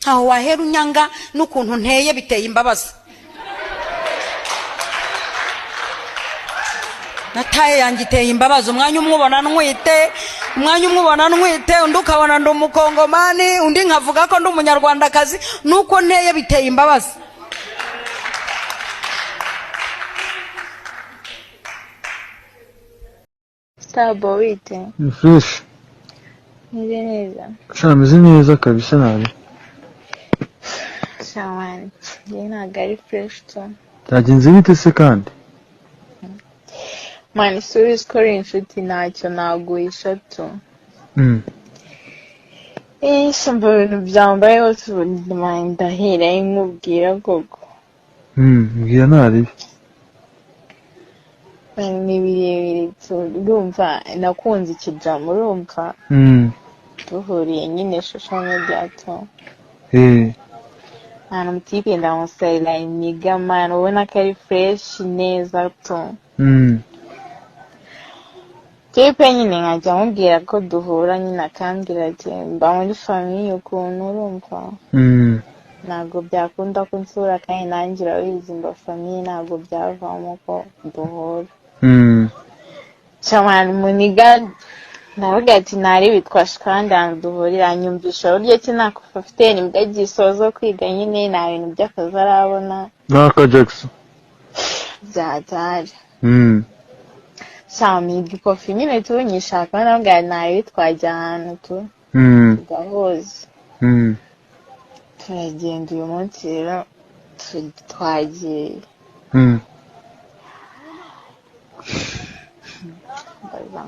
aho wahera unyanga n'ukuntu nteye biteye imbabazi. Nataye yangiteye imbabazi umwanya umubona ntwite undi ukabona ndi umukongomani undi nkavuga ko ndi umunyarwandakazi nuko nteye biteye imbabazi. Stabo wite ni fresh neza shameze neza kabisa nabi shamani yena gari fresh to byagenze bite se kandi mani suri score inshuti ntacyo naguhisha to samba ibintu byambaye hose ndahira nkubwira koko mbwira ntari ni birebire urumva nakunze ikijambo urumva duhuriye nyine social media to ahantu mutipe ndamusayira niga man ubona ko ari fresh neza to tipe nyine nkajya mubwira ko duhura nyine akambwira ati mba muri famiye ukuntu urumva ntabwo byakunda ko nsura kandi nanjye urabizi mba famiye ntabwo byavamo ko duhura Chamani muniga navuga ati nari bitwashe kandi duhurira nyumvisha buryo ki nakufite nimbwa gisozo kwiga nyine nta bintu by'akazi arabona naka Jackson byatari Sami gikofi nyine tunyishaka navuga nari bitwaje ahantu tu gahoze turagenda uyu munsi rero twagiye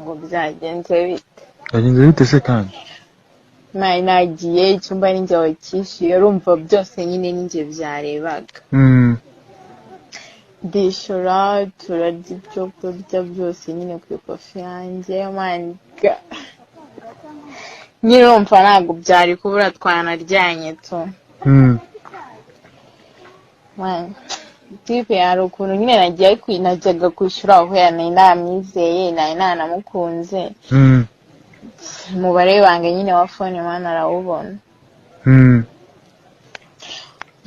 ngo byagenze bite se kandi nagiye icyumba ninjye wakishyuye urumva byose nyine ninjye byarebaga ndishyura turarya ibyo kurya byose nyine ku ikofi yanjye manga nyine urumva ntabwo byari kubura twanaryanye tu tipe hari ukuntu nyine najyaga kwishyura aho nari namwizeye nari nanamukunze umubare w'ibanga nyine wa phone mwana arawubona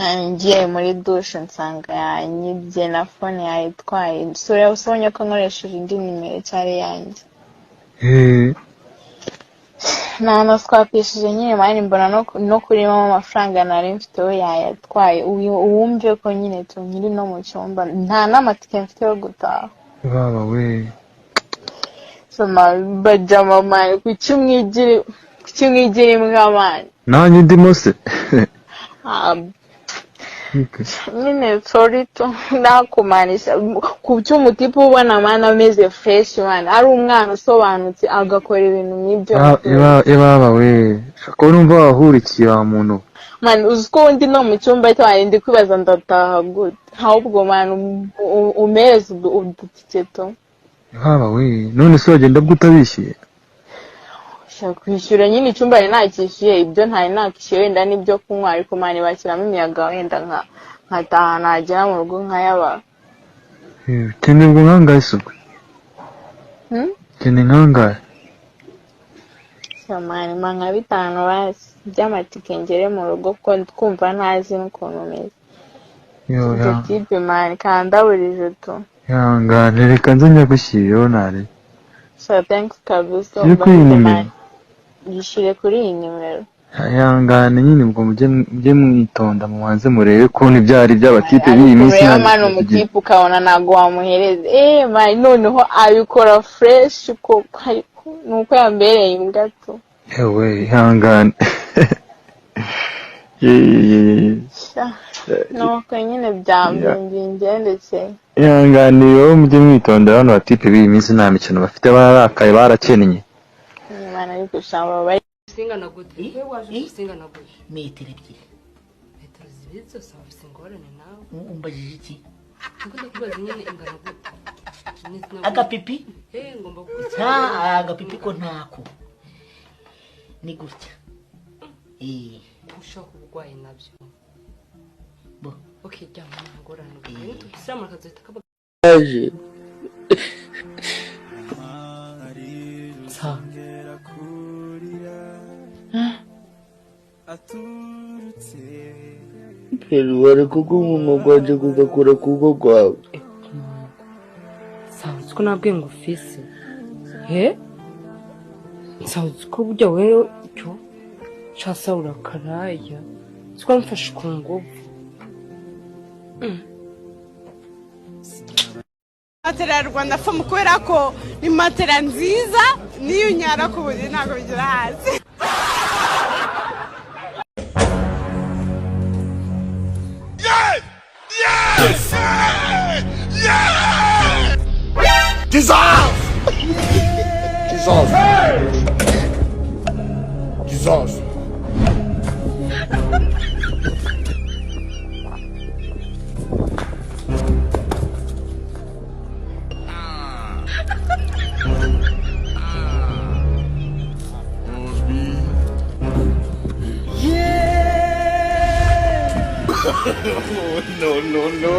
ngiye muri douche nsanga yanyibye na phone yayitwaye sura usonye ko nkoresheje indi nimero cyari yanjye nana twapishije nyine mani mbona no kurimo amafaranga nari mfite we yayatwaye uwumve ko nyine tunyiri no mu cyumba nta n'amatike mfite yo gutaha baba we soma bajama mani kuki mwigire imbwa mani nanjye ndimo se nyine sorry to nakumanisha ku cy'umutipe ubona mana ameze fresh man ari umwana usobanutse agakora ibintu nk'ibyo baba we ko numva wahurikiye wa muntu man uziko ndi no mu cyumba cyane ndi kwibaza ndataha gute ahubwo man umereze udutike to baba we none se wagenda bwutabishyuye kwishyura nyine icyumba nakishyuye ibyo ntari nakishyuye wenda n'ibyo kunywa ariko mani bashyiramo imiyaga wenda nkataha nagera mu rugo nkayaba kene ngo nkangahe suko kene nkangahe samani manga 5 basi by'amatike ngere mu rugo ko twumva ntazi n'ukuntu umeze yo tipe mani kanda buri joto yangane reka nzanya gushyiriyeho nare so thanks kabisa yishire kuri iyi nimero yangane nyine ubwo mujye mwitonda mubanze murebe ko n'ibyari by'abatipe b'iyi minsi nani umutipe ukabona nago wamuhereze mani noneho abikora fresh ko nuko yambereye imbwa to ewe yangane nuko nyine byambye ndetse yanganiyeho mujye mwitonda hano abatipe b'iyi minsi nta mikino bafite bararakaye barakennye Mana ariko shamba bari singana gute we waje singana gute metero ebyiri metero zibiri zose wafise ingorane nawe umbajije iki ngunda kubaza nyine ingana gute agapipi ngomba kugusa agapipi ko ntako ni gutya ushaka ubugwayi nabyo bo okay cyangwa ngorane ubwo tubisama kazita kabaje sa Pero wari kugumunwa gwaje kugakora kugo kwawe. Sounds ko nabwe ngufise. He? Sounds ko burya wewe cyo chasa urakaraya. Siko mfashe ku nguvu. Matera ya Rwanda fomu kubera ko ni matera nziza niyo nyara ku buryo ntabwo bigira hasi. Yes! Yeah! Jesus! Jesus! Jesus! No.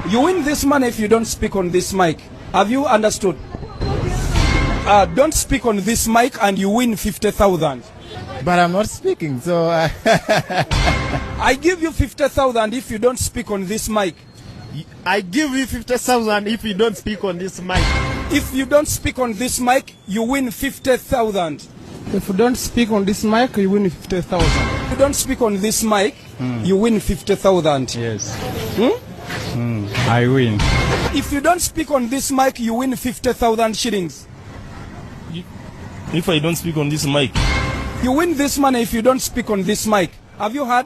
You win this money if you don't speak on this mic. Have you understood? Don't speak on this mic and you win 50,000. But I'm not speaking, so... I give you 50,000 if you don't speak on this mic. I give you 50,000 if you don't speak on this mic. If you don't speak on this mic, you win 50,000. If you don't speak on this mic, you win 50,000. If you don't speak on this mic, you win 50,000. Yes. I win. If you don't speak on this mic, you win 50,000 shillings. If I don't speak on this mic, you win this money if you don't speak on this mic. Have you heard?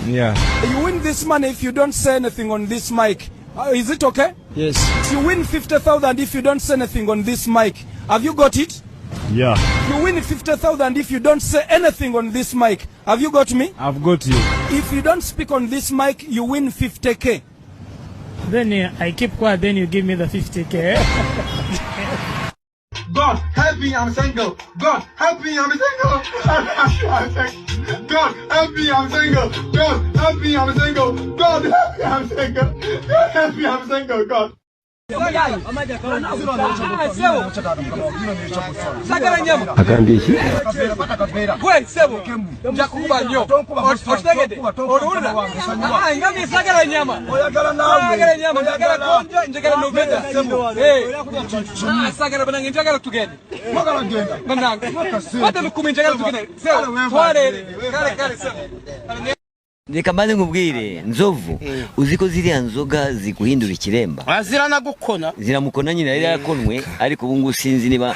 Yeah. You win this money if you don't say anything on this mic. Is it okay? Yes. You win 50,000 if you don't say anything on this mic. Have you got it? Yeah. You win 50,000 if you don't say anything on this mic. Have you got me? I've got you. If you don't speak on this mic, you win 50k. Then I keep quiet, then you give me the 50k. God, help me, I'm single. God, help me, I'm single. God, help me, I'm single. God, help me, I'm single. God, help me, I'm single. God, help me, I'm single. God. Akambiki Gwe sebo nja kukuba nnyo otegede olulula ngami sagala nyama sagala nyama njagala konja njagala noveda sebo sagala banange njagala tugende magala genda banange bata lukumi njagala tugende sebo twale kale sebo Reka maze nkubwire nzovu uziko ziriya nzoga zikuhindura ikiremba ziranagukona ziramukona nyine yari yarakonwe ariko ubu ngubu sinzi niba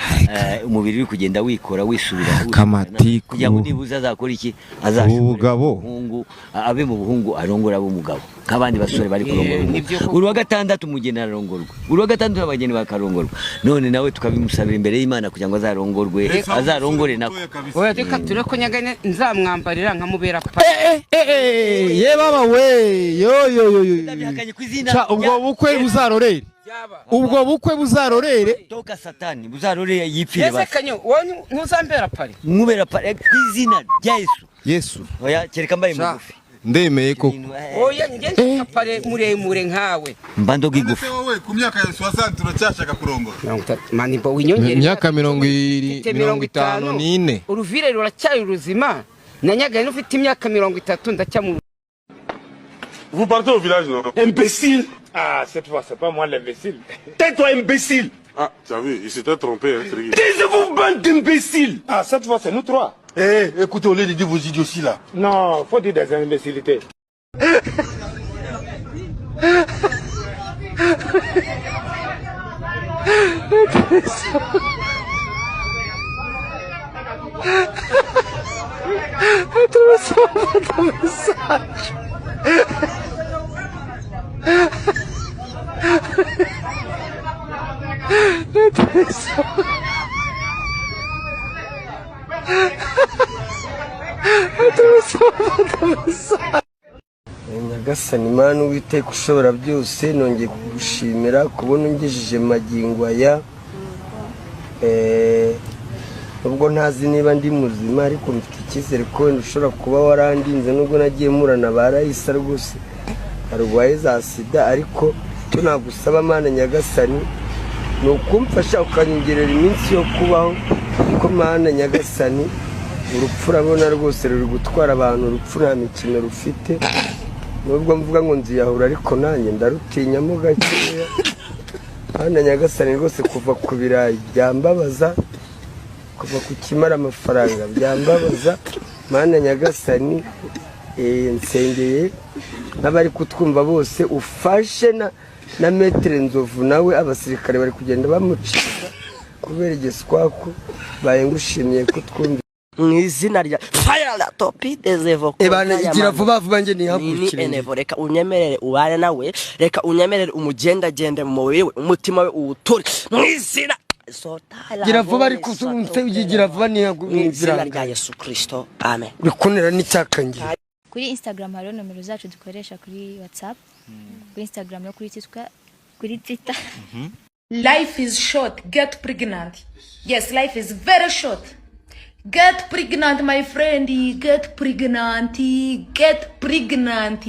umubiri uri kugenda wikora wisubira kamatiku kugira ngo nibuza azakora iki azashobora ubugabo buhungu abe mu buhungu arongora abo mugabo kabandi basore bari kurongorwa uri wa gatandatu umugeni arongorwa uri wa gatandatu abageni bakarongorwa none nawe tukabimusabira imbere y'Imana kugira ngo azarongorwe azarongore nako oya reka tureko nyagane nzamwambarira nkamubera pa ye baba we yo ubwo bukwe buzarorere ubwo bukwe buzarorere toka satani buzarorere yipfire basi yese kanyo ntuzambera pari mwubera pari kwizina rya Yesu oya kereka mbaye mugufi ndemeye ko oya ngenje pare muremure nkawe mbando gigufi wowe ku myaka ya 60 turacyashaka kurongora mani bo winyongere imyaka 54 uruvire ruracyari ruzima nanyagaye n'ufite imyaka 30 ndacyamu. Vous partez au village, non? Imbécile! Ah, cette fois, c'est pas moi l'imbécile. Tais-toi, imbécile! Ah, tu as vu, il s'était trompé, hein, Taisez-vous, bande d'imbéciles! Ah, cette fois, c'est nous trois. Eh, écoutez, au lieu de dire vos idioties là. Non, faut dire des imbécilités. nyagasani Imana Uwiteka ushobora byose nongeye kugushimira kubona ungejeje magingo aya ubwo ntazi niba ndi muzima ariko mfite icyizere ko wenda ushobora kuba warandinze nubwo nagiye murana barayisa rwose arwaye za sida ariko cyo nagusaba Mana nyagasani ni ukumfasha ukanyongerera iminsi yo kubaho kuko Mana nyagasani urupfu urabona rwose ruri gutwara abantu urupfu nta mikino rufite nubwo mvuga ngo nziyahura ariko nanjye ndarutinyamo gakeya Mana nyagasani rwose kuva ku birayi byambabaza kuva ku kimara amafaranga byambabaza Mana nyagasani nsengeye n'abari kutwumva bose ufashe na metere Nzovu nawe abasirikare bari kugenda bamucika kubera igiswaku bayengushimiye kutwumva mu izina rya fire la topi dezevo ebana igira vuba vuba nge nihagurukire enevo reka unyemerere ubane nawe reka unyemerere umugendagende mu mubiri we umutima we uwutore mu izina gira vuba ariko ugigira vuba nihagurukire rya Yesu Kristo amen bikunera n'icyakangiye kuri Instagram hariho nomero zacu dukoresha kuri WhatsApp kuri Instagram no kuri Twitter. Life is short, get pregnant. Yes, life is very short. Get pregnant, my friend. Get pregnant. Get pregnant.